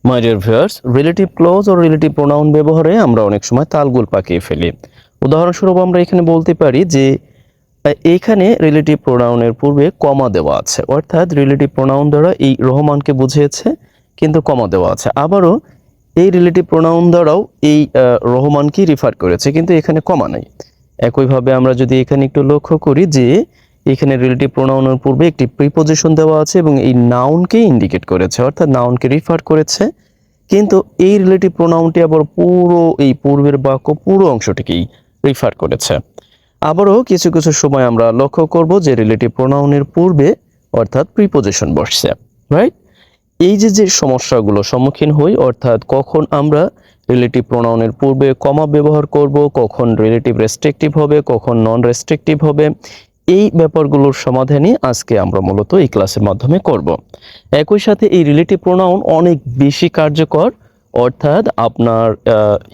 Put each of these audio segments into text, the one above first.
মাই dear viewers, relative clause ও relative pronoun ব্যবহারে আমরা অনেক সময় তালগোল পাকিয়ে ফেলি। উদাহরণস্বরূপ আমরা এখানে বলতে পারি যে এইখানে রিলেটিভ প্রোনাউনের পূর্বে কমা দেওয়া আছে, অর্থাৎ রিলেটিভ প্রোনাউন দ্বারা এই রহমানকে বুঝিয়েছে কিন্তু কমা দেওয়া আছে। আবারও এই রিলেটিভ প্রোনাউন দ্বারাও এই রহমানকে রিফার করেছে কিন্তু এখানে কমা নাই। একইভাবে আমরা যদি এখানে একটু লক্ষ্য করি যে এখানে রিলেটিভ প্রোনাউনের পূর্বে একটি প্রিপোজিশন দেওয়া আছে এবং এই নাউনকে ইন্ডিকেট করেছে, অর্থাৎ নাউনকে রিফার করেছে, কিন্তু এই রিলেটিভ প্রোনাউনটি আবার পুরো এই পূর্বের বাক্য পুরো অংশটিকেই রিফার করেছে। আবারও কিছু কিছু সময় আমরা লক্ষ্য করব যে রিলেটিভ প্রোনাউনের পূর্বে অর্থাৎ প্রিপোজিশন বসছে, রাইট? এই যে সমস্যাগুলো সম্মুখীন হই, অর্থাৎ কখন আমরা রিলেটিভ প্রোনাউনের পূর্বে কমা ব্যবহার করব, কখন রিলেটিভ রেস্ট্রিকটিভ হবে, কখন নন রেস্ট্রিকটিভ হবে, এই ব্যাপারগুলোর সমাধানই আজকে আমরা মূলত এই ক্লাসের মাধ্যমে করব। একই সাথে এই রিলেটিভ প্রোনাউন অনেক বেশি কার্যকর, অর্থাৎ আপনার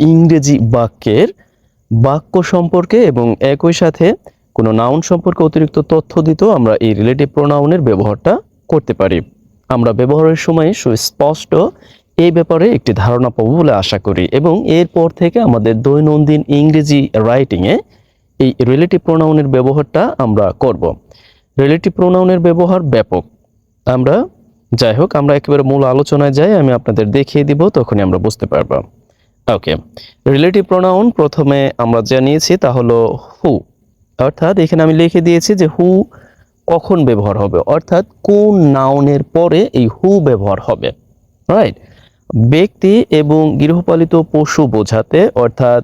ইংরেজি বাক্যের বাক্য সম্পর্কে এবং একই সাথে কোনো নাউন সম্পর্কে অতিরিক্ত তথ্য দিতেও আমরা এই রিলেটিভ প্রোনাউনের ব্যবহারটা করতে পারি। আমরা ব্যবহারের সময় সুস্পষ্ট এই ব্যাপারে একটি ধারণা পাবো বলে আশা করি এবং এরপর থেকে আমাদের দৈনন্দিন ইংরেজি রাইটিংয়ে এই রিলেটিভ প্রোনাউনের ব্যবহারটা আমরা করব। রিলেটিভ প্রোনাউনের ব্যবহার ব্যাপক। যাই হোক, আমরা একেবারে মূল আলোচনায় যাই, আমি আপনাদের দেখিয়ে দিব, তখনই আমরা বুঝতে পারবো। ওকে, রিলেটিভ প্রোনাউন প্রথমে আমরা জানিয়েছি তা হলো হু, অর্থাৎ এখানে আমি লিখে দিয়েছি যে হু কখন ব্যবহার হবে, অর্থাৎ কোন নাউনের পরে এই হু ব্যবহার হবে, রাইট? ব্যক্তি এবং গৃহপালিত পশু বোঝাতে, অর্থাৎ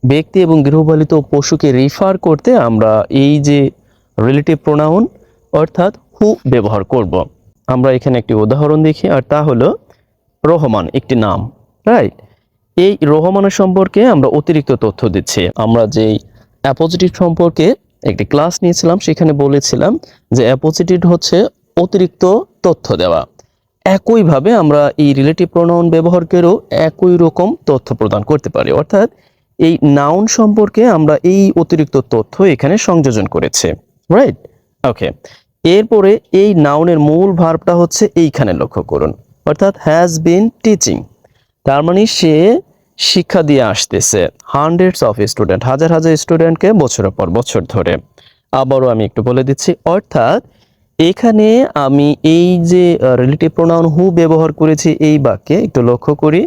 ব্যক্তি এবং গৃহপালিত পশুকে রিফার করতে আমরা এই যে রিলেটিভ প্রোনাউন অর্থাৎ হু ব্যবহার করব। আমরা এখানে একটি উদাহরণ দেখি, আর তা হলো রহমান একটি নাম, রাইট? এই রহমানের সম্পর্কে আমরা অতিরিক্ত তথ্য দিচ্ছি। আমরা যেই অ্যাপোজিটিভ সম্পর্কে একটি ক্লাস নিয়েছিলাম সেখানে বলেছিলাম যে অ্যাপোজিটিভ হচ্ছে অতিরিক্ত তথ্য দেওয়া। একইভাবে আমরা এই রিলেটিভ প্রোনাউন ব্যবহার করেও একই রকম তথ্য প্রদান করতে পারি, অর্থাৎ এই নাউন সম্পর্কে আমরা এই অতিরিক্ত তথ্য এখানে সংযোজন করেছি, রাইট? ওকে, এরপরে এই নাউনের মূল ভার্বটা হচ্ছে এইখানে লক্ষ্য করুন, অর্থাৎ হ্যাজ বিন টিচিং। তার মানে সে শিক্ষা দিয়ে আসতেছে হান্ড্রেডস অফ স্টুডেন্ট, হাজার হাজার স্টুডেন্টকে বছরের পর বছর ধরে। আবারও আমি একটু বলে দিচ্ছি, অর্থাৎ এখানে আমি এই যে রিলেটিভ প্রোনাউন হু ব্যবহার করেছি এই বাক্যে, একটু লক্ষ্য করি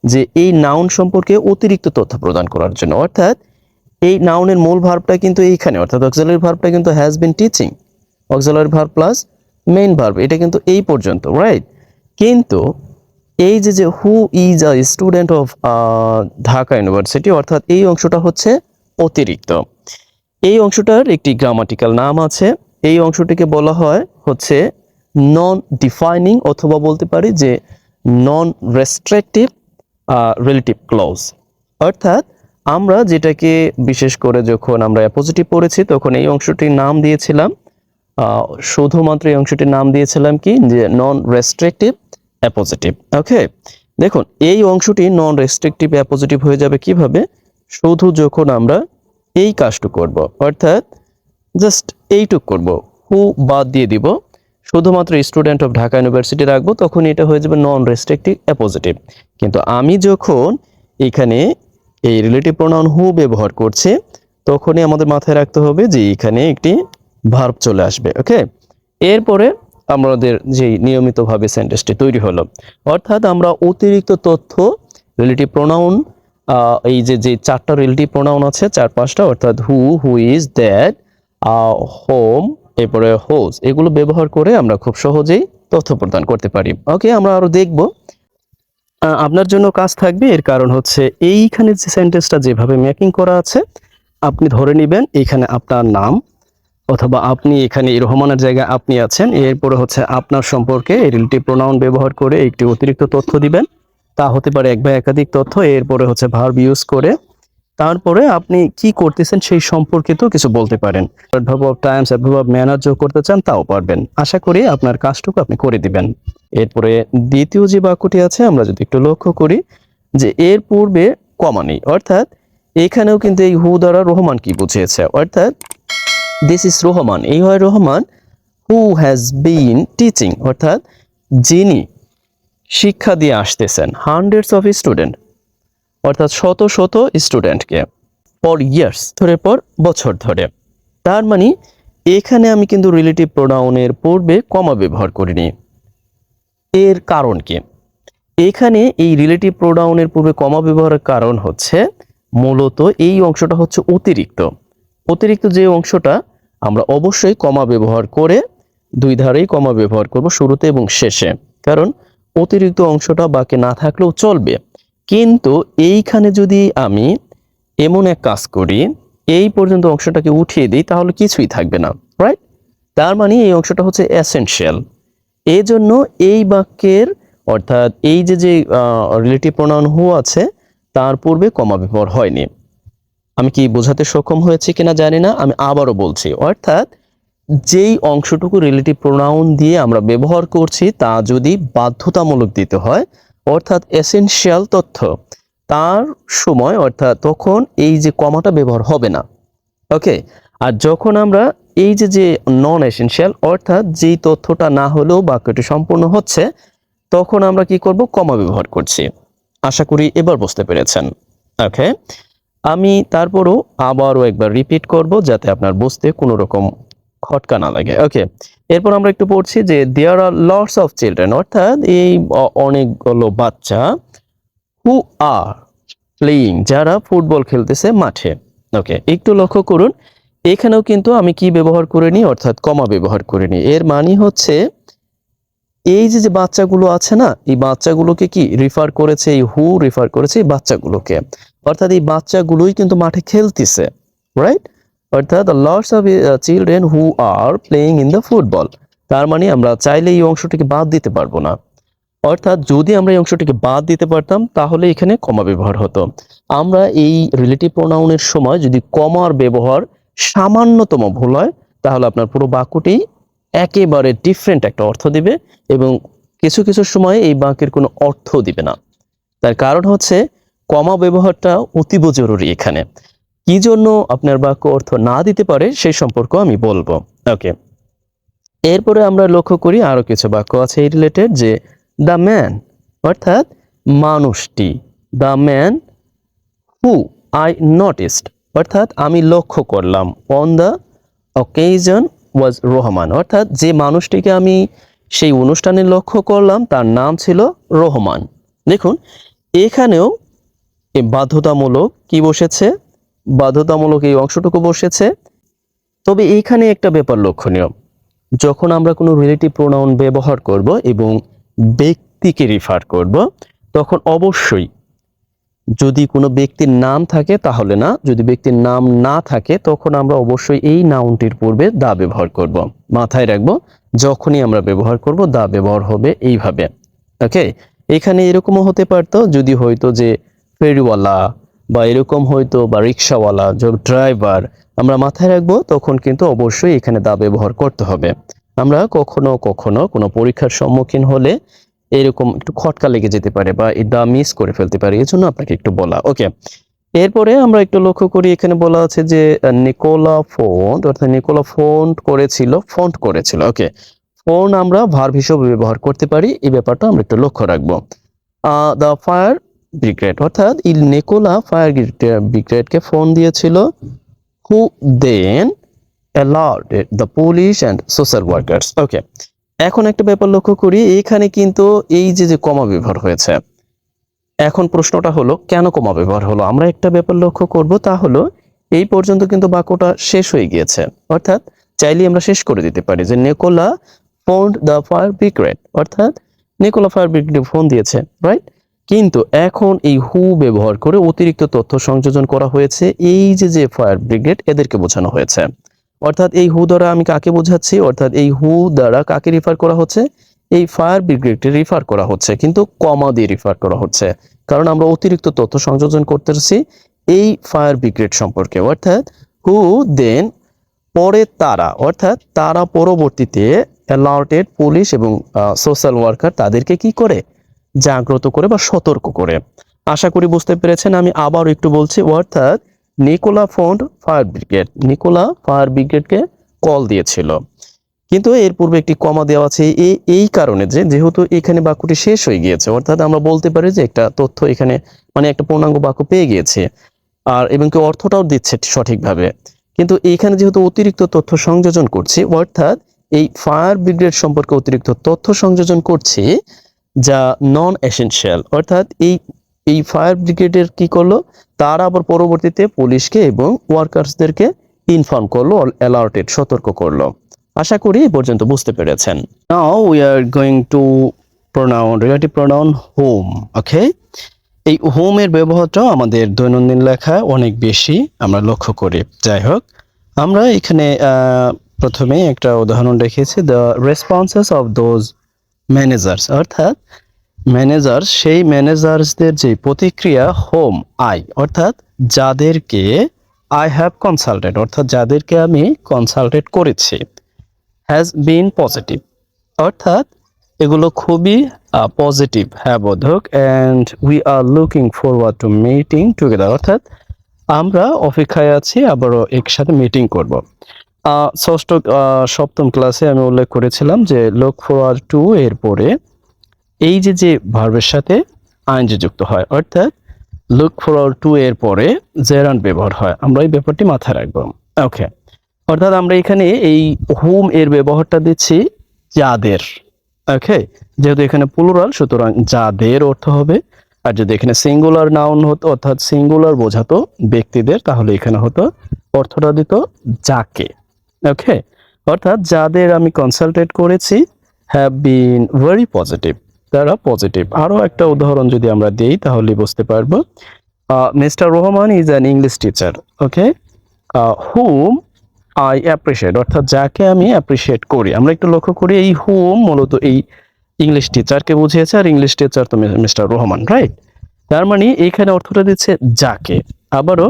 যে এই নাউন সম্পর্কে অতিরিক্ত তথ্য প্রদান করার জন্য, অর্থাৎ এই নাউনের মূল ভার্বটা কিন্তু এইখানে, অর্থাৎ অক্সিলারি ভার্বটা কিন্তু has been teaching, auxiliary verb plus main verb, এটা কিন্তু এই পর্যন্ত, রাইট? কিন্তু এই যে who is a student of Dhaka university, অর্থাৎ এই অংশটা হচ্ছে অতিরিক্ত। এই অংশটার একটি গ্রামাটিক্যাল নাম আছে, এই অংশটিকে বলা হয় হচ্ছে নন ডিফাইনিং, অথবা বলতে পারি যে নন রেস্ট্রিকটিভ রিলেটিভ ক্লজ। অর্থাৎ আমরা যেটাকে বিশেষ করে যখন আমরা অ্যাপোজিটিভ পড়েছি তখন এই অংশটির নাম দিয়েছিলাম, শুধুমাত্র এই অংশটির নাম দিয়েছিলাম কি, যে নন রেস্ট্রিকটিভ অ্যাপোজিটিভ। ওকে, দেখুন এই অংশটি নন রেস্ট্রিকটিভ অ্যাপোজিটিভ হয়ে যাবে কিভাবে, শুধু যখন আমরা এই কাজটুকু করব, অর্থাৎ জাস্ট এইটুক করব, হু বাদ দিয়ে দিব, শুধুমাত্র স্টুডেন্ট অফ ঢাকা ইউনিভার্সিটি রাখবো, তখন এটা হয়ে যাবে নন রেস্ট্রিকটিভ অ্যাপোজিটিভ। কিন্তু আমি যখন এখানে এই রিলেটিভ প্রোনাউন হু ব্যবহার করছি তখনই আমাদের মাথায় রাখতে হবে যে এখানে একটি ভার্ব চলে আসবে। ওকে, এরপরে আমাদের যে নিয়মিতভাবে সেন্টেন্সটি তৈরি হলো, অর্থাৎ আমরা অতিরিক্ত তথ্য রিলেটিভ প্রোনাউন, এই যে চারটা রিলেটিভ প্রোনাউন আছে, চার পাঁচটা, অর্থাৎ হু, হু ইজ, দ্যাট, হোম, এরপরে হোজ, এগুলো ব্যবহার করে আমরা খুব সহজেই তথ্য প্রদান করতে পারি। ওকে, আমরা আরো দেখব। আপনার জন্য কাজ থাকবে, এর কারণ হচ্ছে এইখানে যে সেন্টেন্সটা যেভাবে মেকিং করা আছে, আপনি ধরে নেবেন এখানে আপনার নাম, অথবা আপনি এখানে রহমানের জায়গায় আপনি আছেন, এরপরে হচ্ছে আপনার সম্পর্কে রিলেটিভ প্রোনাউন ব্যবহার করে একটি অতিরিক্ত তথ্য দিবেন, তা হতে পারে এক বা একাধিক তথ্য, এরপরে হচ্ছে ভার্ব ইউজ করে তারপরে আপনি কি করতেছেন সেই সম্পর্কিত কিছু বলতে পারেন। Adverb of Times, adverb of manner যোগ করতে চান তাও পারবেন। আশা করি আপনার কাজটুকু আপনি করে দিবেন। এরপরে দ্বিতীয় যে বাক্যটি আছে আমরা যদি একটু লক্ষ্য করি যে এর পূর্বে কমা নেই, অর্থাৎ এখানেও কিন্তু এই হু দ্বারা রহমান কি বুঝিয়েছে, অর্থাৎ দিস ইজ রহমান, এই হয় Rahman who has been teaching, অর্থাৎ যিনি শিক্ষা দিয়ে আসতেছেন হান্ড্রেডস অফ স্টুডেন্ট, অর্থাৎ শত শত স্টুডেন্টকে, ফর ইয়ার্স ধরে, পর বছর ধরে। তার মানে এখানে আমি কিন্তু রিলেটিভ প্রোনাউনের পূর্বে কমা ব্যবহার করিনি। এর কারণ কি? এখানে এই রিলেটিভ প্রোনাউনের পূর্বে কমা ব্যবহারের কারণ হচ্ছে মূলত এই অংশটা হচ্ছে অতিরিক্ত। অতিরিক্ত যে অংশটা আমরা অবশ্যই কমা ব্যবহার করে দুই ধারেই কমা ব্যবহার করব, শুরুতে এবং শেষে, কারণ অতিরিক্ত অংশটা বাকি না থাকলেও চলবে। কিন্তু এইখানে যদি আমি এমন এক কাজ করি, এই পর্যন্ত অংশটাকে উঠিয়ে দিই, তাহলে কিছুই থাকবে না, রাইট? তার মানে এই অংশটা হচ্ছে এসেনশিয়াল। এই জন্য এই বাক্যের, অর্থাৎ এই যে যে রিলেটিভ প্রোনাউন হু আছে তার পূর্বে কমা ব্যবহার হয়নি। আমি কি বোঝাতে সক্ষম হয়েছি কিনা জানি না, আমি আবারও বলছি। অর্থাৎ যেই অংশটুকু রিলেটিভ প্রোনাউন দিয়ে আমরা ব্যবহার করছি তা যদি বাধ্যতামূলক দিতে হয়, অর্থাৎ এসেনশিয়াল তথ্য, তার সময় অর্থাৎ তখন এই যে কমাটা ব্যবহার হবে না। ওকে, আর যখন আমরা এই যে যে নন এসেনশিয়াল, অর্থাৎ যেই তথ্যটা না হলেও বাক্যটি সম্পূর্ণ হচ্ছে, তখন আমরা কি করব? কমা ব্যবহার করছি। আশা করি এবার বুঝতে পেরেছেন। ওকে, আমি তারপরও আবারও একবার রিপিট করব যাতে আপনার বুঝতে কোনো রকম খটকা না লাগে। ওকে, এরপর আমরা একটু পড়ছি যে দেয়ার আর লটস অফ চিলড্রেন, অর্থাৎ এই অনেকগুলো বাচ্চা, হু আর প্লেয়িং, যারা ফুটবল খেলতেছে মাঠে। ওকে, একটু লক্ষ্য করুন, এখানেও কিন্তু আমি কি ব্যবহার করিনি, অর্থাৎ কমা ব্যবহার করিনি। এর মানে হচ্ছে এই যে যে বাচ্চাগুলো আছে না, এই বাচ্চাগুলোকে কি রিফার করেছে, এই হু রিফার করেছে এই বাচ্চাগুলোকে, অর্থাৎ এই বাচ্চাগুলোই কিন্তু মাঠে খেলতেছে, রাইট? অর্থাৎ lots of children who are playing in the football. তার মানে আমরা চাইলে এই অংশটিকে বাদ দিতে পারবো না। অর্থাৎ যদি আমরা এই অংশটিকে বাদ দিতে পারতাম তাহলে এখানে কমা ব্যবহার হতো। আমরা এই রিলেটিভ প্রোনাউনের সময় যদি কমার ব্যবহার সামান্যতম ভুল হয়, তাহলে আপনার পুরো বাক্যটি একেবারে ডিফারেন্ট একটা অর্থ দিবে এবং কিছু কিছু সময় এই বাক্যের কোনো অর্থ দিবে না। তার কারণ হচ্ছে কমা ব্যবহারটা অতীব জরুরি এখানে। কি জন্য আপনার বাক্য অর্থ না দিতে পারে সেই সম্পর্ক আমি বলবো। ওকে, এরপরে আমরা লক্ষ্য করি আরো কিছু বাক্য আছে এই রিলেটেড, যে দ্য ম্যান, অর্থাৎ মানুষটি, দ্য ম্যান হু আই নটিসড, অর্থাৎ আমি লক্ষ্য করলাম, অন দ্য অকেশন ওয়াজ রহমান, অর্থাৎ যে মানুষটিকে আমি সেই অনুষ্ঠানে লক্ষ্য করলাম তার নাম ছিল রহমান। দেখুন এখানেও এই বাধ্যতামূলক কি বসেছে, বাধ্যতামূলক এই অংশটুকু বসেছে। তবে এইখানে একটা ব্যাপার লক্ষণীয়, যখন আমরা কোনো রিলেটিভ প্রোনাউন ব্যবহার করব এবং ব্যক্তিকে রিফার করব, তখন অবশ্যই যদি কোনো ব্যক্তির নাম থাকে তাহলে না, যদি ব্যক্তির নাম না থাকে তখন আমরা অবশ্যই এই নাউনটির পূর্বে দা ব্যবহার করব। মাথায় রাখবো, যখনই আমরা ব্যবহার করব দা ব্যবহার হবে এইভাবে। ওকে, এখানে এরকমও হতে পারতো যদি হয়তো যে ফেরিওয়ালা বা এরকম হয়তো বা রিক্সাওয়ালা, ড্রাইভার, আমরা মাথায় রাখবো তখন কিন্তু অবশ্যই এখানে দা ব্যবহার করতে হবে। আমরা কখনো কখনো কোনো পরীক্ষার সম্মুখীন হলে এরকম একটু খটকা লেগে যেতে পারে বা দা মিস করে ফেলতে পারি, এই জন্য আপনাকে একটু বলা। ওকে, এরপরে আমরা একটু লক্ষ্য করি, এখানে বলা আছে যে নিকোলা ফন্ট, অর্থাৎ নিকোলা ফন্ট করেছিল। ওকে, ফোন আমরা ভার্ব হিসেবে ব্যবহার করতে পারি, এই ব্যাপারটা আমরা একটু লক্ষ্য রাখবো। দ্য ফায়ার ব্রিগেড, অর্থাৎ নিকোলা ফায়ার ব্রিগেডকে ফোন দিয়েছিল, who then alerted the police and social workers. Okay, এখন একটা ব্যাপার লক্ষ্য করি, এখানে কিন্তু এই যে যে কমা ব্যবহার হয়েছে, এখন প্রশ্নটা হলো কেন কমা ব্যবহার হলো। আমরা একটা ব্যাপার লক্ষ্য করব, তা হলো এই পর্যন্ত কিন্তু বাক্যটা শেষ হয়ে গিয়েছে, অর্থাৎ চাইলে আমরা শেষ করে দিতে পারি যে Nicola phone the fire brigade, অর্থাৎ নিকোলা ফায়ার ব্রিগেডে ফোন দিয়েছে, রাইট? কিন্তু এখন এই হু ব্যবহার করে অতিরিক্ত তথ্য সংযোজন করা হয়েছে, এই যে যে ফায়ার ব্রিগেড এদেরকে বোঝানো হয়েছে। অর্থাৎ এই হু দ্বারা আমি কাকে বোঝাচ্ছি, অর্থাৎ এই হু দ্বারা কাকে রিফার করা হচ্ছে, এই ফায়ার ব্রিগেডকে রিফার করা হচ্ছে, কিন্তু কমা দিয়ে রিফার করা হচ্ছে, কারণ আমরা অতিরিক্ত তথ্য সংযোজন করতেছি এই ফায়ার ব্রিগেড সম্পর্কে। অর্থাৎ হু দেন, পরে তারা, অর্থাৎ তারা পরবর্তীতে অ্যালার্টেড পুলিশ এবং সোশ্যাল ওয়ার্কার তাদেরকে কি করে, জাগ্রত করে বা সতর্ক করে। আশা করি বুঝতে পেরেছেন। আমি আবার একটু বলছি, অর্থাৎ Nicola phone fire brigade, Nicola fire ব্রিগেডকে কল দিয়েছিল। কিন্তু এর পূর্বে একটি কমা দেওয়া আছে এই কারণে যে যেহেতু এখানে বাক্যটি শেষ হয়ে গিয়েছে, অর্থাৎ আমরা বলতে পারি যে একটা তথ্য এখানে মানে একটা পূর্ণাঙ্গ বাক্য পেয়ে গিয়েছে আর এবং কি অর্থটাও দিচ্ছে সঠিকভাবে। কিন্তু এইখানে যেহেতু অতিরিক্ত তথ্য সংযোজন করছি, অর্থাৎ এই ফায়ার ব্রিগেড সম্পর্কে অতিরিক্ত তথ্য সংযোজন করছি যা নন এসেনশিয়াল, অর্থাৎ এই ফায়ার ব্রিগেডের কি করলো, তারা আবার পরবর্তীতে পুলিশকে এবং ওয়ার্কার্সদেরকে ইনফর্ম করলো, অ্যালার্টেড, সতর্ক করলো। আশা করি এই পর্যন্ত বুঝতে পেরেছেন। Now we are going to pronoun relative pronoun whom. Okay, এই হোমের ব্যবহারটাও আমাদের দৈনন্দিন লেখায় অনেক বেশি আমরা লক্ষ্য করি। যাই হোক, আমরা এখানে প্রথমে একটা উদাহরণ রেখেছি, the responses of those managers, অর্থাৎ ম্যানেজার, সেই ম্যানেজার্সদের যে প্রতিক্রিয়া হোম আই, অর্থাৎ যাদেরকে আই হ্যাভ কনসাল্টেড, অর্থাৎ যাদেরকে আমি কনসাল্টেড করেছি, হ্যাজ বিন পজিটিভ, অর্থাৎ এগুলো খুবই পজিটিভ, হ্যাঁ বোধক। And we are looking forward to meeting together, অর্থাৎ আমরা অপেক্ষায় আছি আবারও একসাথে মিটিং করব। সপ্তম ক্লাসে আমি উল্লেখ করেছিলাম যে লুক ফরওয়ার্ড টু এর পরে এই যে ভার্বের সাথে আইএনজি যুক্ত হয়, অর্থাৎ লুক ফরওয়ার্ড টু এর পরে জেরান্ড ব্যবহার হয়, আমরা এই ব্যাপারটি মাথায় রাখবো। ওকে, অর্থাৎ আমরা এখানে এই হোম এর ব্যবহারটা দিচ্ছি যাদের। ওকে, যেহেতু এখানে প্লুরাল সুতরাং যাদের অর্থ হবে, আর যদি এখানে সিঙ্গুলার নাউন হতো অর্থাৎ সিঙ্গুলার বোঝাতো ব্যক্তিদের, তাহলে এখানে হতো অর্থটা দিত যাকে। ওকে, অর্থাৎ যাদের আমি কনসালটেট করেছি হ্যাভ বিন ভেরি পজিটিভ, তারা পজিটিভ। আরও একটা উদাহরণ যদি আমরা দিই তাহলে বুঝতে পারবো। Mister Rahman is an English teacher. Okay, hmm I appreciate, অর্থাৎ যাকে আমি অ্যাপ্রিসিয়েট করি। আমরা একটু লক্ষ্য করি এই হুম মূলত এই ইংলিশ টিচারকে বুঝিয়েছে, আর ইংলিশ টিচার তো মিস্টার রহমান, রাইট? তার মানে এইখানে অর্থটা দিচ্ছে যাকে। আবারও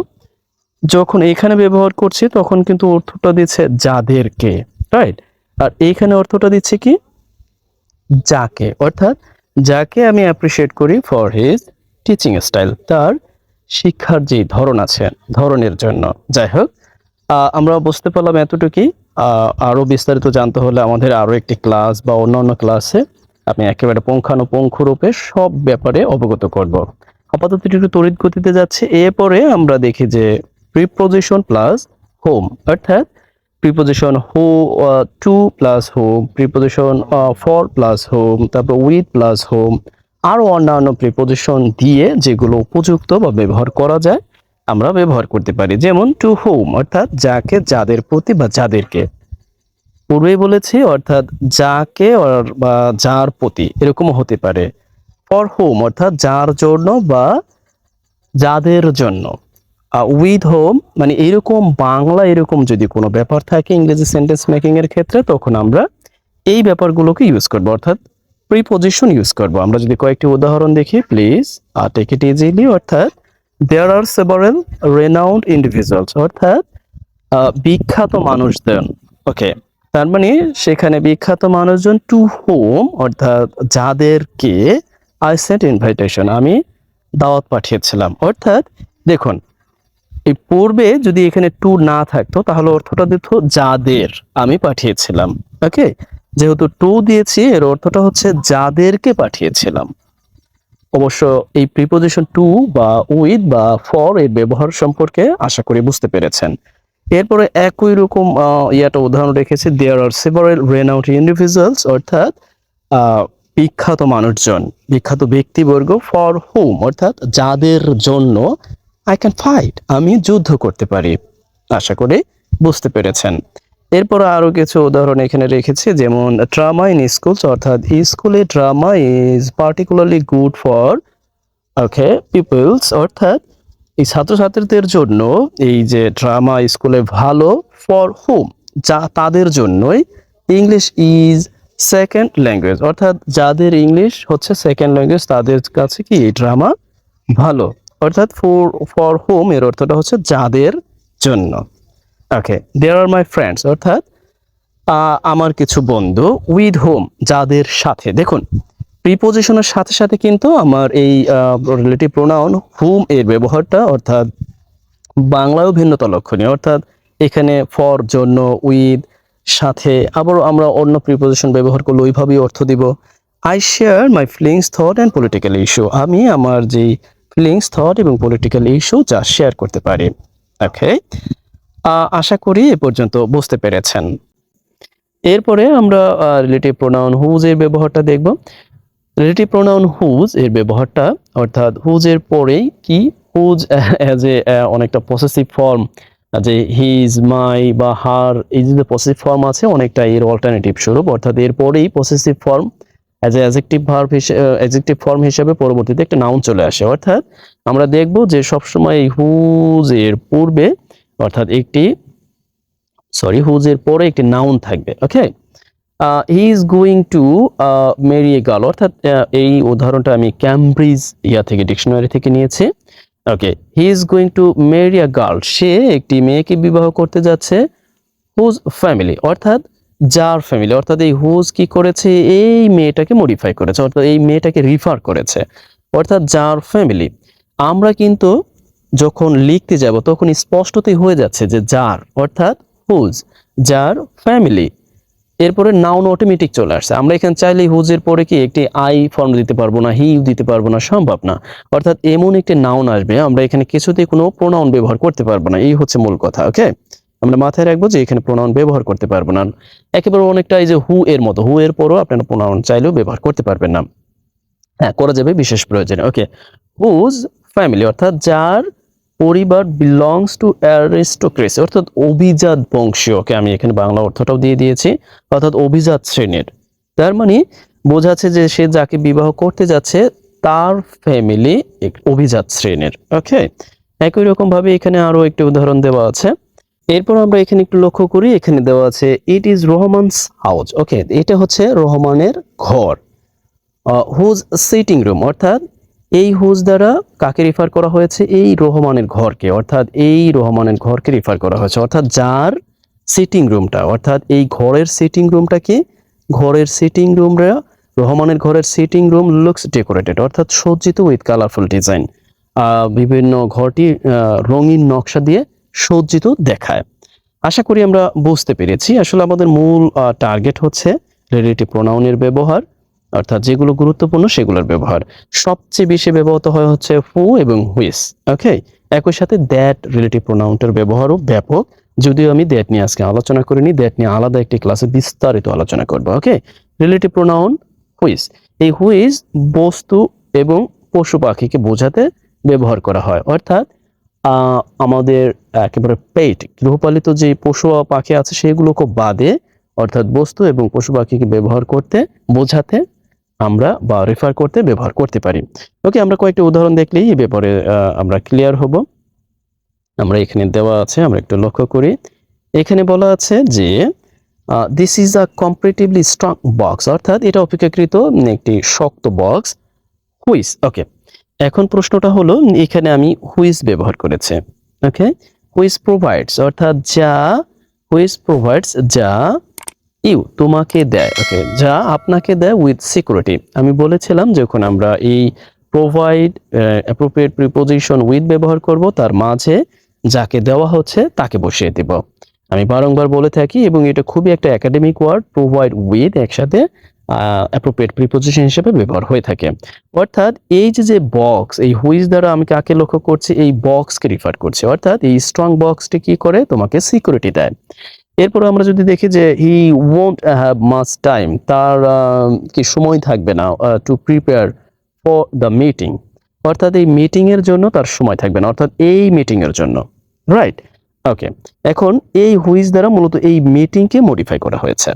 যখন এখানে ব্যবহার করছি তখন কিন্তু অর্থটা দিচ্ছে যাদেরকে, রাইট? আর এইখানে অর্থটা দিচ্ছে কি যাকে, অর্থাৎ যাকে আমি অ্যাপ্রিসিয়েট করি ফর হিজ টিচিং স্টাইল, তার শিক্ষার যে ধরন আছে ধরনের জন্য। যাই হোক, আমরা বুঝতে পারলাম এতটুকুই। আরও বিস্তারিত জানতে হলে আমাদের আরও একটি ক্লাস বা অন্যান্য ক্লাসে আমি একেবারে পুঙ্খানুপুঙ্খরূপে সব ব্যাপারে অবগত করব। আপাতত একটু তড়িৎ গতিতে যাচ্ছে। এরপরে আমরা দেখি যে প্রিপোজিশন প্লাস হোম, অর্থাৎ preposition two plus home, preposition for plus home, তারপর উইথ প্লাস হোম, আরও অন্যান্য প্রিপোজিশন দিয়ে যেগুলো উপযুক্ত বা ব্যবহার করা যায় আমরা ব্যবহার করতে পারি। যেমন টু হোম, অর্থাৎ যাকে, যাদের প্রতি বা যাদেরকে। পূর্বেই বলেছি, অর্থাৎ যাকে বা যার প্রতি এরকমও হতে পারে। ফর হোম, অর্থাৎ যার জন্য বা যাদের জন্য। উইথ হোম মানে এরকম বাংলা এরকম যদি কোনো ব্যাপার থাকে ইংরেজি সেন্টেন্স মেকিং এর ক্ষেত্রে, তখন আমরা এই ব্যাপারগুলোকে ইউজ করব, অর্থাৎ প্রিপোজিশন ইউজ করব। আমরা যদি কয়েকটি উদাহরণ দেখি, প্লিজ টেক ইট ইজিলি। অর্থাৎ there are several renowned individuals, অর্থাৎ বিখ্যাত মানুষজন। ওকে, তার মানে সেখানে বিখ্যাত মানুষজন টু হোম, অর্থাৎ যাদেরকে আই সেন্ট ইনভাইটেশন, আমি দাওয়াত পাঠিয়েছিলাম। অর্থাৎ দেখুন, এই পূর্বে যদি এখানে টু না থাকতো তাহলে অর্থটা দিত যাদের আমি পাঠিয়েছিলাম। ওকে, যেহেতু টু দিয়েছি এর অর্থটা হচ্ছে যাদেরকে পাঠিয়েছিলাম। অবশ্য এই প্রিপোজিশন টু বা উইথ বা ফর এর ব্যবহার সম্পর্কে আশা করি বুঝতে পেরেছেন। এরপরে একই রকম একটা উদাহরণ রেখেছি, দেয়ার আর সেভারাল রেনাউন্ড ইন্ডিভিজুয়ালস, অর্থাৎ বিখ্যাত মানুষজন, বিখ্যাত ব্যক্তিবর্গ, ফর হুম, অর্থাৎ যাদের জন্য আই ক্যান ফাইট, আমি যুদ্ধ করতে পারি। আশা করি বুঝতে পেরেছেন। এরপর আরো কিছু উদাহরণ এখানে রেখেছি, যেমন ড্রামা ইন স্কুলস, অর্থাৎ স্কুলে drama is particularly good for okay peoples, অর্থাৎ এই ছাত্রছাত্রীদের জন্য এই যে ড্রামা স্কুলে ভালো, ফর হুম, যা তাদের জন্যই, ইংলিশ ইজ সেকেন্ড ল্যাঙ্গুয়েজ, অর্থাৎ যাদের ইংলিশ হচ্ছে সেকেন্ড ল্যাঙ্গুয়েজ তাদের কাছে কি এই ড্রামা ভালো। অর্থাৎ ফর হোম এর অর্থটা হচ্ছে যাদের জন্য। ওকে, দেয়ার আর মাই ফ্রেন্ডস, অর্থাৎ আমার কিছু বন্ধু, উইথ হোম, যাদের সাথে। দেখুন, প্রিপোজিশনের সাথে সাথে কিন্তু আমার এই রিলেটিভ প্রোনাউন হুম এর ব্যবহারটা, অর্থাৎ বাংলায়ও ভিন্নতা লক্ষণীয়। অর্থাৎ এখানে ফর জন্য, উইথ সাথে আবারও আমরা অন্য প্রিপোজিশন ব্যবহার করলে ওইভাবেই অর্থ দিব। I share my feelings, thought and political issue. আমি আমার যেই ফিলিংস, থট এবং পলিটিক্যাল ইস্যু যা শেয়ার করতে পারি। ওকে, আশা করি এ পর্যন্ত বুঝতে পেরেছেন। এরপরে আমরা রিলেটিভ প্রোনাউন হুজ এর ব্যবহারটা দেখব। রিলেটিভ প্রোনাউন হুজ এর ব্যবহারটা, অর্থাৎ হুজ এর পরেই কি, হুজ অ্যাজ এ অনেকটা পসেসিভ ফর্ম, যে হিজ, মাই বা হার, এই যে পসেসিভ ফর্ম আছে অনেকটা এর অল্টারনেটিভ স্বরূপ, অর্থাৎ এর পরেই possessive form as a adjective verb হিসেবে, অ্যাডজেক্টিভ ফর্ম হিসেবে পরবর্তীতে একটা নাউন চলে আসে। অর্থাৎ আমরা দেখব যে সবসময় এই হুজ এর পূর্বে, অর্থাৎ হুজ এর পরে একটি নাউন থাকবে। Okay, he is going to marry a girl, অর্থাৎ এই উদাহরণটা আমি ক্যামব্রিজ থেকে ডিকশনারি থেকে নিয়েছি। Okay, he is going to marry a girl, সে একটি মেয়েকে বিবাহ করতে যাচ্ছে। হুজ ফ্যামিলি, অর্থাৎ যার ফ্যামিলি, অর্থাৎ এই হুজ কি করেছে, এই মেয়েটাকে মডিফাই করেছে, অর্থাৎ এই মেয়েটাকে রিফার করেছে, অর্থাৎ যার ফ্যামিলি। আমরা কিন্তু যখন লিখতে যাব তখন স্পষ্টতই হয়ে যাচ্ছে যে যার, অর্থাৎ হুজ, যার ফ্যামিলি। এরপরে নাউন অটোমেটিক চলে আসছে। আমরা এখানে চাইলে হুজের পরে কি একটি আই ফর্ম দিতে পারবো না, হি দিতে পারবো না, সম্ভব না। অর্থাৎ এমন একটি নাউন আসবে, আমরা এখানে কিছুতেই কোনো প্রোনাউন ব্যবহার করতে পারবো না, এই হচ্ছে মূল কথা। ওকে, আমরা মাথায় রাখবো যে এখানে প্রোনাউন ব্যবহার করতে পারবো না। একেবারে অনেকটা এই যে হু এর মতো, হু এর পরও আপনারা প্রোনাউন চাইলেও ব্যবহার করতে পারবেন না। হ্যাঁ, করা যাবে বিশেষ প্রয়োজনে। ওকে, হুজ ফ্যামিলি, অর্থাৎ যার পরিবার বিলংস টু অ্যারিস্টোক্রেসি, অর্থাৎ অভিজাত বংশীয়। ওকে, আমি এখানে বাংলা অর্থটাও দিয়ে দিয়েছি, অর্থাৎ অভিজাত শ্রেণীর। তার মানে বোঝাচ্ছে যে সে যাকে বিবাহ করতে যাচ্ছে তার ফ্যামিলি অভিজাত শ্রেণীর। ওকে, একই রকম ভাবে এখানে আরো একটি উদাহরণ দেওয়া আছে। এরপর আমরা এখানে একটু লক্ষ্য করি, এখানে দেওয়া আছে ইট ইজ রহমানস হাউস। ওকে, এটা হচ্ছে রহমানের ঘর। হুজ সিটিং রুম, অর্থাৎ এই হুজ দ্বারা কাকে রিফার করা হয়েছে, এই রহমানের ঘরকে, অর্থাৎ এই রহমানের ঘরকে রিফার করা হয়েছে, অর্থাৎ যার সিটিং রুমটা, অর্থাৎ এই ঘরের সিটিং রুমটা কি, ঘরের সিটিং রুমরা, রহমানের ঘরের সিটিং রুম লুকস ডেকোরেটেড, অর্থাৎ সজ্জিত উইথ কালারফুল ডিজাইন, বিভিন্ন ঘরটি রঙিন নকশা দিয়ে সজ্জিত দেখায়। আশা করি আমরা বুঝতে পেরেছি। আসলে আমাদের মূল টার্গেট হচ্ছে রিলেটিভ প্রোনাউনের ব্যবহার, অর্থাৎ যেগুলো গুরুত্বপূর্ণ সেগুলোর ব্যবহার। সবচেয়ে বেশি ব্যবহৃত হয় হচ্ছে হু এবং হুইস। ওকে, একই সাথে দ্যাট রিলেটিভ প্রোনাউনটার ব্যবহারও ব্যাপক, যদিও আমি দ্যাট নিয়ে আজকে আলোচনা করিনি, দ্যাট নিয়ে আলাদা একটি ক্লাসে বিস্তারিত আলোচনা করব। ওকে, রিলেটিভ প্রোনাউন হুইস, এই হুইস বস্তু এবং পশু পাখিকে বোঝাতে ব্যবহার করা হয়, অর্থাৎ আমাদের একেবারে পেট, গৃহপালিত যে পশু পাখি আছে সেগুলোকে বাদে, অর্থাৎ বস্তু এবং পশু পাখিকে ব্যবহার করতে, বোঝাতে আমরা বা রেফার করতে ব্যবহার করতে পারি। ওকে, আমরা কয়েকটি উদাহরণ দেখলেই এই ব্যাপারে আমরা ক্লিয়ার হব। আমরা এখানে দেওয়া আছে, আমরা একটু লক্ষ্য করি। এখানে বলা আছে যে this is a comparatively strong box, অর্থাৎ এটা অপেক্ষাকৃত একটি শক্ত বক্স। হুইস, ওকে, এখন প্রশ্নটা হলো এখানে আমি হুইস ব্যবহার করেছে। ওকে, হুইস প্রোভাইডস, অর্থাৎ যা, হুইস প্রোভাইডস যা ইউ তোমাকে দেয়। ওকে, যা আপনাকে দেয় উইথ সিকিউরিটি। আমি বলেছিলাম যখন আমরা এই প্রোভাইড অ্যাপ্রোপ্রিয়েট প্রিপোজিশন উইথ ব্যবহার করব, তার মাঝে যাকে দেওয়া হচ্ছে তাকে বসিয়ে দেব। আমি বারংবার বলে থাকি এবং এটা খুবই একটা একাডেমিক ওয়ার্ড, প্রোভাইড উইথ একসাথে অ্যাপ্রোপ্রিয়েট প্রিপোজিশন হিসেবে ব্যবহার হয়ে থাকে। অর্থাৎ এই যে বক্স, এই হুইজ দ্বারা আমি কাকে লক্ষ্য করছি, এই বক্সকে রিফার করছি, অর্থাৎ এই স্ট্রং বক্সটি কি করে, তোমাকে সিকিউরিটি দেয়। এরপর আমরা যদি দেখি যে হি ওয়ন্ট হ্যাভ মাচ টাইম, তার কি সময় থাকবে না, to prepare for the meeting, অর্থাৎ এই মিটিং এর জন্য তার সময় থাকবে না, অর্থাৎ এই মিটিং এর জন্য। রাইট, ওকে, এখন এই হুইজ দ্বারা মূলত এই মিটিংকে মডিফাই করা হয়েছে।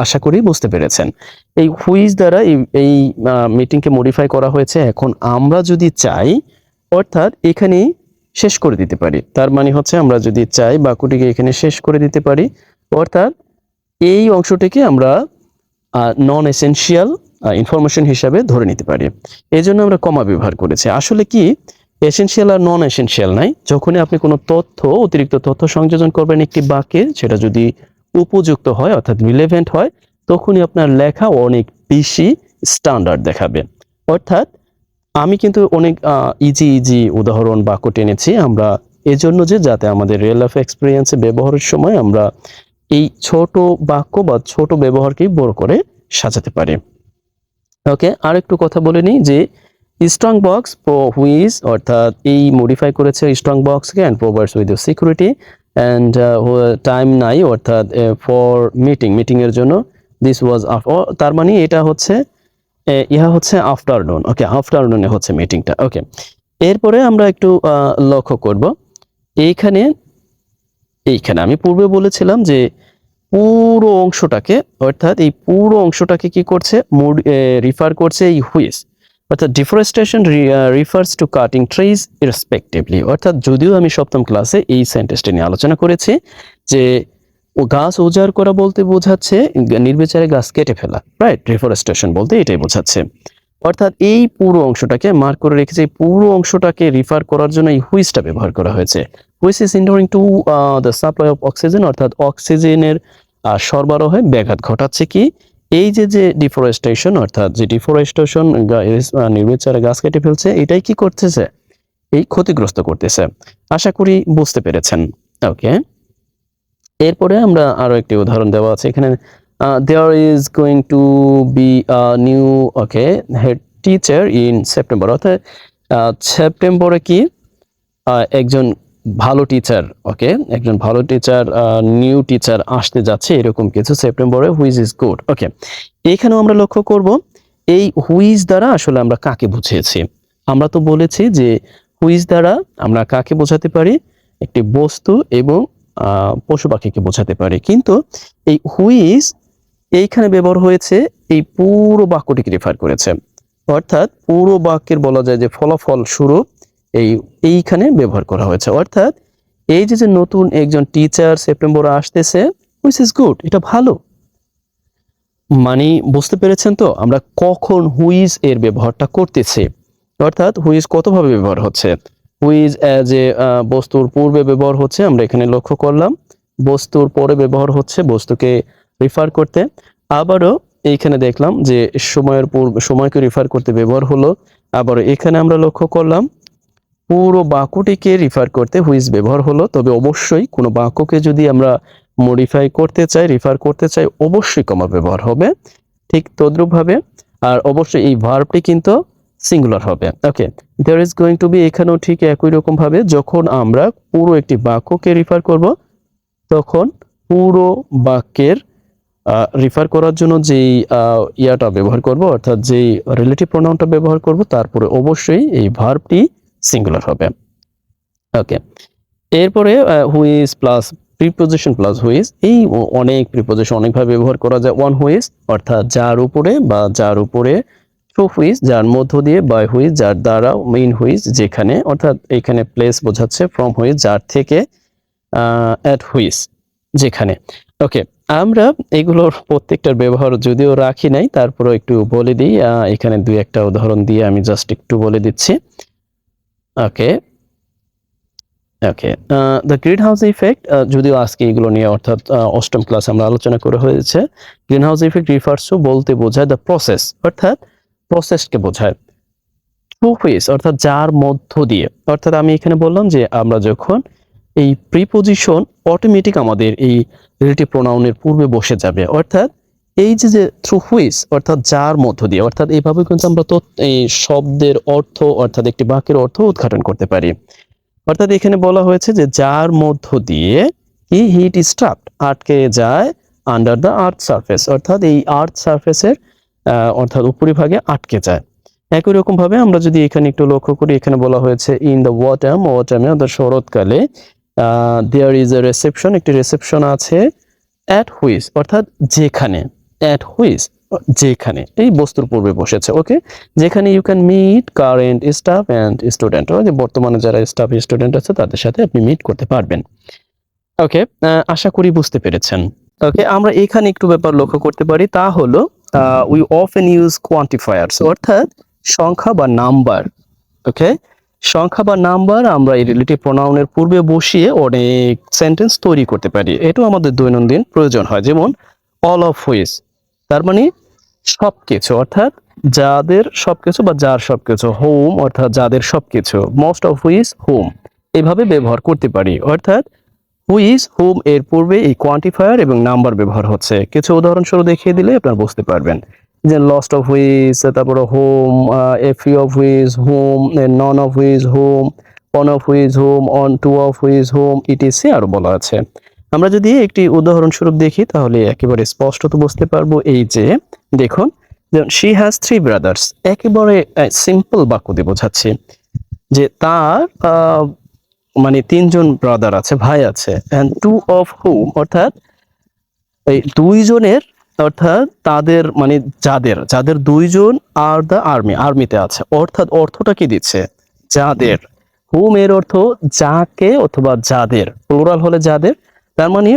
আশা করি বুঝতে পেরেছেন। এই হুইজ দ্বারা এই মিটিংকে মডিফাই করা হয়েছে। এখন আমরা যদি চাই, অর্থাৎ এখানে শেষ করে দিতে পারি, তার মানে হচ্ছে আমরা যদি চাই বাক্যটিকে এখানে শেষ করে দিতে পারি, অর্থাৎ এই অংশটিকে আমরা নন এসেনশিয়াল ইনফরমেশন হিসাবে ধরে নিতে পারি। এই জন্য আমরা কমা ব্যবহার করেছি। আসলে কি এসেনশিয়াল আর নন এসেনশিয়াল নাই, যখনই আপনি কোনো তথ্য, অতিরিক্ত তথ্য সংযোজন করবেন একটি বাক্যে, সেটা যদি উপযুক্ত হয় অর্থাৎ রিলেভেন্ট হয়, তখনই আপনার লেখা অনেক বেশি স্ট্যান্ডার্ড দেখাবে। অর্থাৎ আমি কিন্তু অনেক ইজি উদাহরণ বাক্য টেনেছি আমরা, এজন্য যে যাতে আমাদের রিয়েল লাইফ এক্সপিরিয়েন্সে ব্যবহারের সময় আমরা এই ছোট বাক্য বা ছোট ব্যবহারকে বড় করে সাজাতে পারি। ওকে, আর একটু কথা বলে নিই যে স্ট্রং বক্স হুইজ অর্থাৎ এই মডিফাই করেছে স্ট্রং বক্সকে and provides with security and time নাই অর্থাৎ ফর মিটিং এর জন্য দিস ওয়াজ তার মানে এটা হচ্ছে ইহা হচ্ছে আফটারনুন। ওকে, আফটারনুনে হচ্ছে মিটিংটা। ওকে, এরপরে আমরা একটু লক্ষ্য করব এইখানে আমি পূর্বে বলেছিলাম যে পুরো অংশটাকে অর্থাৎ এই পুরো অংশটাকে কি করছে রিফার করছে এই হুইজ অর্থাৎ deforestation refers to cutting trees irrespectively. অর্থাৎ যদিও আমি সপ্তম ক্লাসে এই সেন্টেন্সটি নিয়ে আলোচনা করেছি যে ও গাছ উজাড় করা বলতে বোঝাচ্ছে নির্বিচারে গাছ কেটে ফেলা, রাইট? ডিফরেস্টেশন বলতে এটাই বোঝাচ্ছে। অর্থাৎ এই পুরো অংশটাকে মার্ক করে রেখেছে, এই পুরো অংশটাকে রিফার করার জন্য এই হুইজটা ব্যবহার করা হয়েছে। Which is enduring to the supply of oxygen অর্থাৎ অক্সিজেনের সরবরাহে ব্যাঘাত ঘটাচ্ছে কি এই যে ডিফরেস্টেশন অর্থাৎ যে ডিফরেস্টেশন নির্বিচারে গাছ কেটে ফেলছে এটাই কি করতেছে, এই ক্ষতিগ্রস্ত করতেছে। আশা করি বুঝতে পেরেছেন। ওকে, এরপরে আমরা আরো একটি উদাহরণ দেওয়া আছে এখানে there is going to be new okay head teacher in September অর্থাৎ সেপ্টেম্বরে কি একজন ভালো টিচার, ওকে একজন ভালো টিচার নিউ টিচার আসতে যাচ্ছে এরকম কিছু সেপ্টেম্বরে হুইচ ইজ গুড। ওকে, এখানেও আমরা লক্ষ্য করব এই হুইচ দ্বারা আসলে আমরা কাকে বুঝিয়েছি। আমরা তো বলেছি যে হুইচ দ্বারা আমরা কাকে বোঝাতে পারি, একটি বস্তু এবং পশু পাখিকে বোঝাতে পারি, কিন্তু এই হুইচ এইখানে ব্যবহার হয়েছে এই পুরো বাক্যটিকে রেফার করেছে অর্থাৎ পুরো বাক্যের বলা যায় যে ফলাফল স্বরূপ এইখানে ব্যবহার করা হয়েছে। অর্থাৎ এই যে নতুন একজন টিচার সেপ্টেম্বরে আসতেছে হুইচ ইজ গুড, এটা ভালো। মানে বুঝতে পেরেছেন তো আমরা কখন হুইজ এর ব্যবহারটা করতেছি, অর্থাৎ হুইজ কতভাবে ব্যবহার হচ্ছে। হুইজ অ্যাজ এ বস্তুর পূর্বে ব্যবহার হচ্ছে, আমরা এখানে লক্ষ্য করলাম। বস্তুর পরে ব্যবহার হচ্ছে বস্তুকে রিফার করতে। আবারও এইখানে দেখলাম যে সময়কে রিফার করতে ব্যবহার হলো। আবারও এখানে আমরা লক্ষ্য করলাম পুরো বাক্যটিকে রিফার করতে হুইজ ব্যবহার হলো। তবে অবশ্যই কোনো বাক্যকে যদি আমরা মডিফাই করতে চাই, রিফার করতে চাই, অবশ্যই কমা ব্যবহার হবে ঠিক তদ্রূপভাবে। আর অবশ্যই এই ভার্বটি কিন্তু সিঙ্গুলার হবে। Okay, there is going to be এখানেও ঠিক একই রকম ভাবে যখন আমরা পুরো একটি বাক্যকে রিফার করব তখন পুরো বাক্যের রিফার করার জন্য যেই ইয়াটা ব্যবহার করব অর্থাৎ যেই রিলেটিভ প্রোনাউনটা ব্যবহার করব তারপরে অবশ্যই এই ভার্বটি সিঙ্গুলার হবে। ওকে, এরপরে which plus preposition plus which, এই অনেক প্রিপোজিশন অনেকভাবে ব্যবহার করা যায়। ওয়ান হুইজ অর্থাৎ যার উপরে বা যার উপরে, টু হুইজ যার মধ্য দিয়ে, বাই হুইজ যার দ্বারা, মেইন হুইজ যেখানে অর্থাৎ এখানে প্লেস বোঝাচ্ছে, ফ্রম হুইজ যার থেকে, অ্যাট হুইজ যেখানে। ওকে, আমরা এগুলোর প্রত্যেকটার ব্যবহার যদিও রাখি নাই তারপরেও একটু বলে দিই। এখানে দুই একটা উদাহরণ দিয়ে আমি জাস্ট একটু বলে দিচ্ছি। ওকে ওকে, দ্য গ্রিন হাউস ইফেক্ট যদিও আজকে এগুলো নিয়ে অর্থাৎ অষ্টম ক্লাস আমরা আলোচনা করে হয়েছে। Green house effect refers to বলতে বোঝায় দ্য প্রসেস অর্থাৎ প্রসেসকে বোঝায়। থ্রু হুইচ অর্থাৎ যার মধ্য দিয়ে, অর্থাৎ আমি এখানে বললাম যে আমরা যখন এই প্রিপোজিশন অটোমেটিক আমাদের এই রিলেটিভ প্রোনাউনের পূর্বে বসে যাবে অর্থাৎ এই যে থ্রু হুইচ অর্থাৎ যার মধ্য দিয়ে, অর্থাৎ এইভাবে কিন্তু আমরা তো এই শব্দের অর্থ অর্থাৎ একটি বাক্যের অর্থ উদ্ঘাটন করতে পারি। অর্থাৎ এখানে বলা হয়েছে যে যার মধ্য দিয়ে কি হিট ইজ ট্র্যাপড আটকে যায় আন্ডার দ্য আর্থ সারফেস অর্থাৎ এই আর্থ সারফেসের অর্থাৎ উপরিভাগে আটকে যায়। একই রকম ভাবে আমরা যদি এখানে একটু লক্ষ্য করি এখানে বলা হয়েছে ইন দ্য ওয়াটামে অর্থাৎ শরৎকালে দেয়ার ইজ এ রিসেপশন একটি রিসেপশন আছে অ্যাট হুইচ অর্থাৎ যেখানে, অ্যাট হুইচ যেখানে এই বস্তুর পূর্বে বসেছে। ওকে, যেখানে you can meet current staff and student যে বর্তমানে যারা স্টাফ স্টুডেন্ট আছে তাদের সাথে আপনি মিট করতে পারবেন। ওকে, আশা করি বুঝতে পেরেছেন। ওকে, আমরা এখানে একটু ব্যাপার লক্ষ্য করতে পারি তা হলো উই অফেন ইউজ কোয়ান্টিফায়ার্স অর্থাৎ সংখ্যা বা নাম্বার। ওকে, সংখ্যা বা নাম্বার আমরা এই রিলেটিভ প্রোনাউনের পূর্বে বসিয়ে অনেক সেন্টেন্স তৈরি করতে পারি। এটাও আমাদের দৈনন্দিন প্রয়োজন হয়। যেমন অল অফ হুইচ তার মানে সবকিছু অর্থাৎ যাদের সবকিছু বা যার সবকিছু, হোম অর্থাৎ যাদের সবকিছু, মোস্ট অফ হুইচ হোম, এভাবে ব্যবহার করতে পারি। অর্থাৎ হুইজ হুম এর পূর্বে এই কোয়ান্টিফায়ার এবং নাম্বার ব্যবহার হচ্ছে। কিছু উদাহরণস্বরূপ দেখিয়ে দিলে আপনারা বুঝতে পারবেন। যে লস্ট অফ হুইজ, তারপরে home, a few of which home, none of which home, one of which home, one two of which home, etc আরো বলা আছে। আমরা যদি একটি উদাহরণস্বরূপ দেখি তাহলে একেবারে স্পষ্টত বুঝতে পারবো। এই যে দেখুন, শি হ্যাজ থ্রি ব্রাদার্স, একেবারে সিম্পল বাক্য দিয়ে বোঝাচ্ছি যে তার মানে তিনজন ব্রাদার আছে, ভাই আছে। এন্ড টু অফ হুম অর্থাৎ এই দুইজনের, অর্থাৎ তাদের মানে যাদের যাদের দুইজন আর দ্য আর্মি, আর্মিতে আছে। অর্থাৎ অর্থটা কি দিচ্ছে? যাদের। হুম এর অর্থ যাকে অথবা যাদের, প্লুরাল হলে যাদের। তার মানে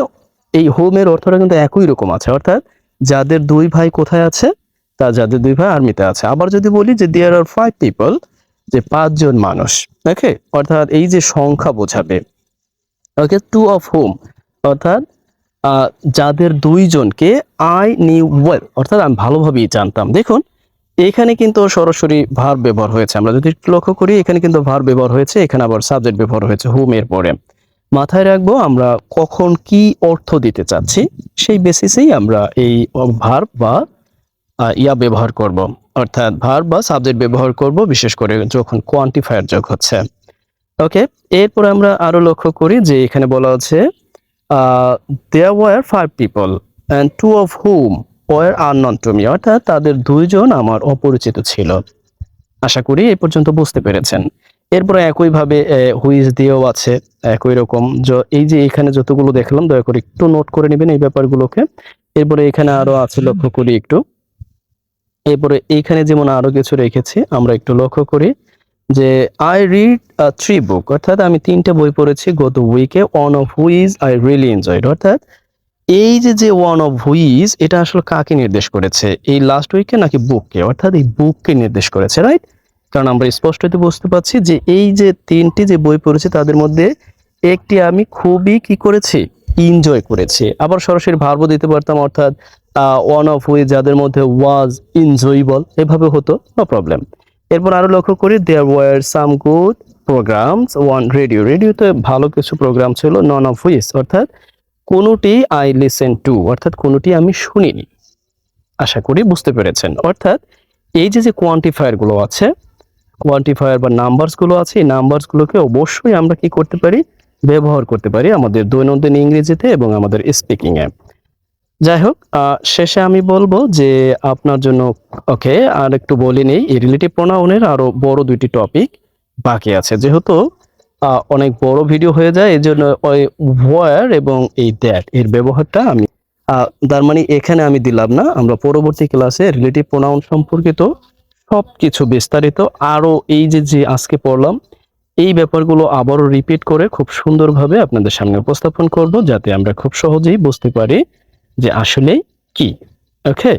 এই হুম এর অর্থটা কিন্তু একই রকম আছে, অর্থাৎ যাদের দুই ভাই কোথায় আছে? তা যাদের দুই ভাই আর্মিতে আছে। আবার যদি বলি যে দেয়ার আর ফাইভ পিপল, যে পাঁচজন মানুষ, ওকে, অর্থাৎ এই যে সংখ্যা বোঝাবে। ওকে, টু অফ হুম অর্থাৎ যাদের দুইজনকে আই নিউ ওয়েল, অর্থাৎ আমি ভালোভাবেই জানতাম। দেখুন এখানে কিন্তু সরাসরি ভার্ব ব্যবহার হয়েছে। আমরা যদি একটু লক্ষ্য করি এখানে কিন্তু ভার্ব ব্যবহার হয়েছে, এখানে আবার সাবজেক্ট ব্যবহার হয়েছে হুম এর পরে। মাথায় রাখবো আমরা কখন কি অর্থ দিতে চাচ্ছি, সেই বেসিসেই আমরা এই ভার্ব বা ইয়া ব্যবহার করব, অর্থাৎ ভার্ব বা সাবজেক্ট ব্যবহার করব, বিশেষ করে যখন কোয়ান্টিফায়ার যোগ হচ্ছে। ওকে, এরপর আমরা আরো লক্ষ্য করি যে এখানে বলা হচ্ছে there were five people and two of whom were unknown to me, অর্থাৎ তাদের দুইজন আমার অপরিচিত ছিল। আশা করি এই পর্যন্ত বুঝতে পেরেছেন। এরপরে একইভাবে হুইজ দিয়েও আছে একই রকম। এই যে এখানে যতগুলো দেখলাম দয়া করে একটু নোট করে নেবেন এই ব্যাপারগুলোকে। এরপরে এখানে আরো আছে, লক্ষ্য করি একটু। এরপরে এইখানে যেমন আরো কিছু রেখেছি, আমরা একটু লক্ষ্য করি যে আই রিড থ্রি বুক, অর্থাৎ আমি তিনটা বই পড়েছি গত উইকে। One of which I really enjoyed, অর্থাৎ এই যে ওয়ান অফ হুইজ এটা আসলে কাকে নির্দেশ করেছে? এই লাস্ট উইকে নাকি বুককে? অর্থাৎ এই বুককে নির্দেশ করেছে, রাইট? কারণ আমরা স্পষ্টত বুঝতে পারছি যে এই যে তিনটি যে বই পড়েছি তাদের মধ্যে একটি আমি খুবই কি করেছি? এনজয় করেছি। আবার সরাসরি ভার্বও দিতে পারতাম, অর্থাৎ ওয়ান অফ হুইজ যাদের মধ্যে ওয়াজ এনজয়েবল, এভাবে হতো, নো প্রবলেম। এরপর আরো লক্ষ্য করি there were some good programmes on radio, রেডিওতে ভালো কিছু প্রোগ্রাম ছিল। নন অফ হুইচ অর্থাৎ কোনোটি আই লিসেন টু, অর্থাৎ কোনোটি আমি শুনিনি। আশা করি বুঝতে পেরেছেন। অর্থাৎ এই যে কোয়ান্টিফায়ার গুলো আছে, কোয়ান্টিফায়ার বা নাম্বারস গুলো আছে, এই নাম্বারস গুলোকে অবশ্যই আমরা কি করতে পারি? ব্যবহার করতে পারি আমাদের দৈনন্দিন ইংরেজিতে এবং আমাদের স্পিকিং এ। যাই হোক, শেষে আমি বলবো যে আপনার জন্য, ওকে, আর একটু বলে নেই, এই রিলেটিভ প্রোনাউনের আরো বড় দুইটি টপিক বাকি আছে। যেহেতু অনেক বড় ভিডিও হয়ে যায়, এই জন্য ওই ওয়ার এবং এই দ্যাট এর ব্যবহারটা আমি তার মানে এখানে আমি দিলাম না। আমরা পরবর্তী ক্লাসে রিলেটিভ প্রোনাউন সম্পর্কিত সবকিছু বিস্তারিত আরো এই যে আজকে পড়লাম এই ব্যাপারগুলো আবারও রিপিট করে খুব সুন্দরভাবে আপনাদের সামনে উপস্থাপন করব, যাতে আমরা খুব সহজেই বুঝতে পারি যে আসলে কি। ওকে।